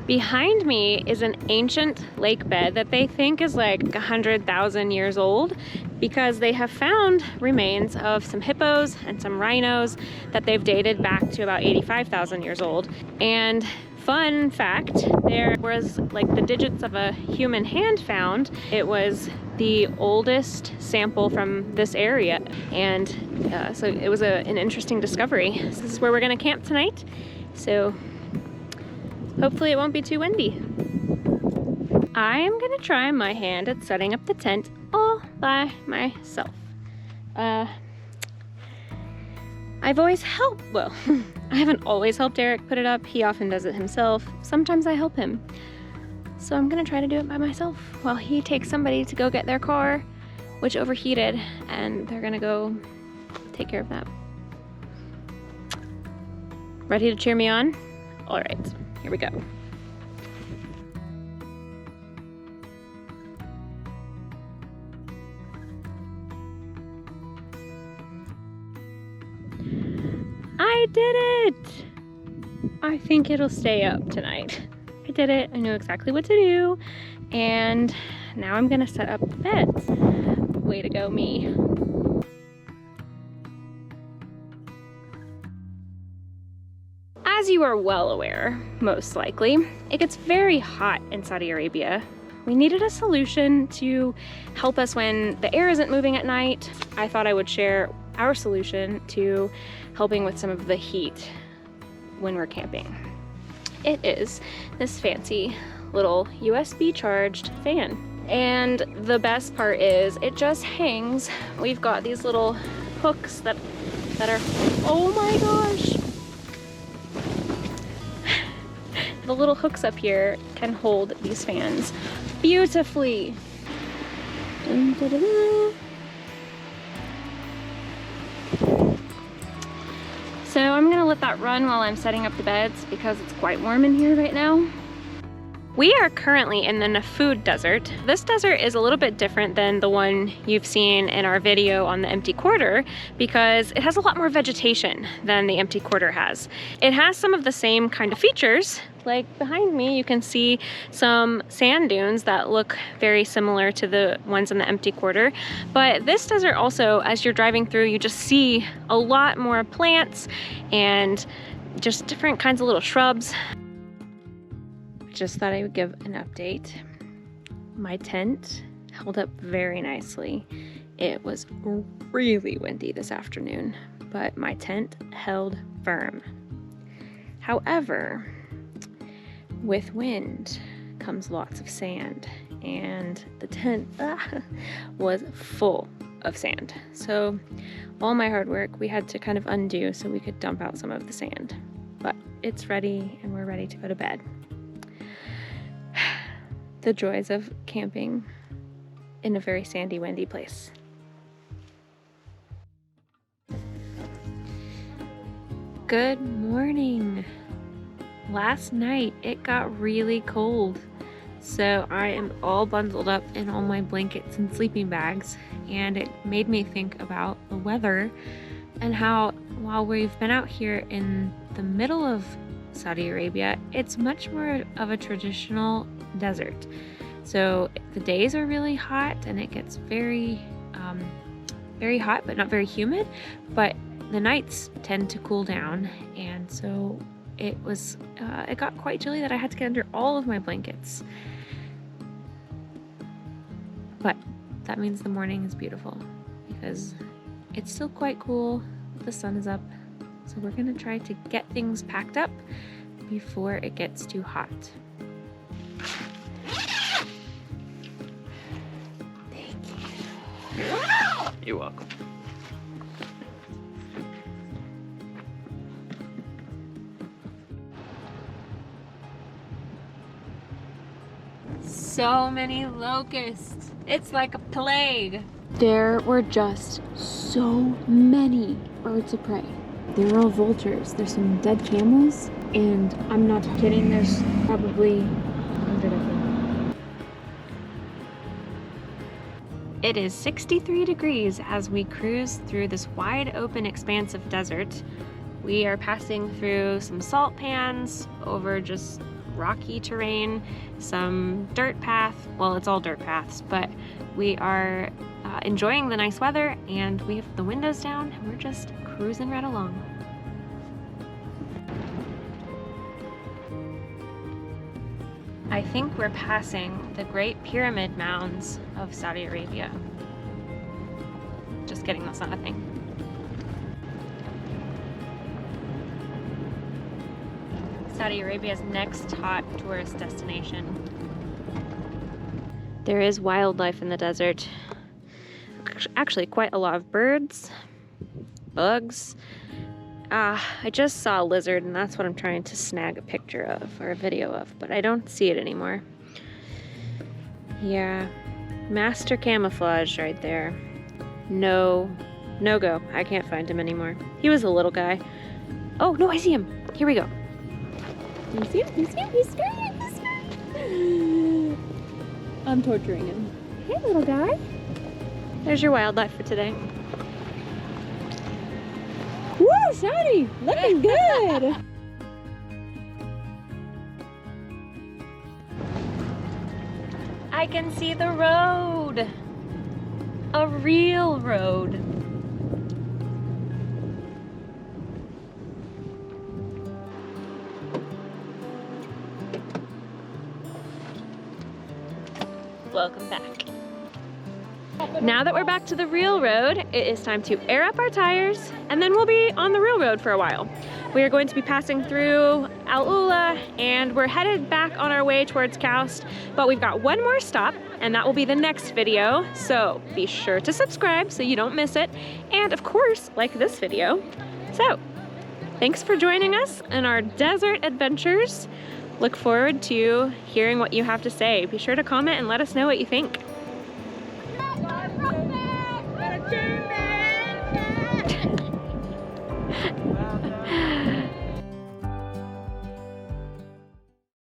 Behind me is an ancient lake bed that they think is like 100,000 years old because they have found remains of some hippos and some rhinos that they've dated back to about 85,000 years old. And fun fact, there was like the digits of a human hand found. It was the oldest sample from this area. And so it was an interesting discovery. This is where we're gonna camp tonight. So hopefully it won't be too windy. I'm gonna try my hand at setting up the tent all by myself. I've always helped, well, I haven't always helped Eric put it up. He often does it himself. Sometimes I help him. So I'm gonna try to do it by myself while he takes somebody to go get their car, which overheated, and they're gonna go take care of that. Ready to cheer me on? All right. Here we go. I did it! I think it'll stay up tonight. I did it. I knew exactly what to do. And now I'm gonna set up the beds. Way to go, me. As you are well aware, most likely, it gets very hot in Saudi Arabia. We needed a solution to help us when the air isn't moving at night. I thought I would share our solution to helping with some of the heat when we're camping. It is this fancy little USB charged fan. And the best part is it just hangs. We've got these little hooks that are, oh my gosh. The little hooks up here can hold these fans beautifully. Dun, dun, dun, dun. So I'm gonna let that run while I'm setting up the beds because it's quite warm in here right now. We are currently in the Nafud Desert. This desert is a little bit different than the one you've seen in our video on the empty quarter because it has a lot more vegetation than the empty quarter has. It has some of the same kind of features. Like behind me, you can see some sand dunes that look very similar to the ones in the empty quarter. But this desert also, as you're driving through, you just see a lot more plants and just different kinds of little shrubs. Just thought I would give an update. My tent held up very nicely. It was really windy this afternoon, but my tent held firm. However, with wind comes lots of sand, and the tent was full of sand. So all my hard work we had to kind of undo so we could dump out some of the sand. But it's ready and we're ready to go to bed. The joys of camping in a very sandy, windy place. Good morning. Last night it got really cold, so I am all bundled up in all my blankets and sleeping bags, and it made me think about the weather and how while we've been out here in the middle of Saudi Arabia, it's much more of a traditional desert. So the days are really hot and it gets very hot but not very humid, but the nights tend to cool down, and so it got quite chilly that I had to get under all of my blankets. But that means the morning is beautiful because it's still quite cool, the sun is up, so we're gonna try to get things packed up before it gets too hot. Thank you. You're welcome. So many locusts. It's like a plague. There were just so many birds of prey. They were all vultures. There's some dead camels, and I'm not kidding, there's probably 100 of them. It is 63 degrees as we cruise through this wide open expanse of desert. We are passing through some salt pans over just rocky terrain, some dirt path. Well, it's all dirt paths, but we are enjoying the nice weather, and we have the windows down and we're just cruising right along. I think we're passing the Great Pyramid Mounds of Saudi Arabia. Just kidding, that's not a thing. Saudi Arabia's next hot tourist destination. There is wildlife in the desert. Actually, quite a lot of birds, bugs. I just saw a lizard, and that's what I'm trying to snag a picture of or a video of, but I don't see it anymore. Yeah, master camouflage right there. No go. I can't find him anymore. He was a little guy. Oh, no, I see him. Here we go. You see him? You see him? He's screaming. He's screaming. I'm torturing him. Hey, little guy. There's your wildlife for today. Woo, Shawty! Looking good! I can see the road! A real road. Welcome back. Now that we're back to the real road, it is time to air up our tires, and then we'll be on the real road for a while. We are going to be passing through Al Ula, and we're headed back on our way towards Kaust, but we've got one more stop, and that will be the next video, so be sure to subscribe so you don't miss it, and of course, like this video. So, thanks for joining us in our desert adventures. Look forward to hearing what you have to say. Be sure to comment and let us know what you think.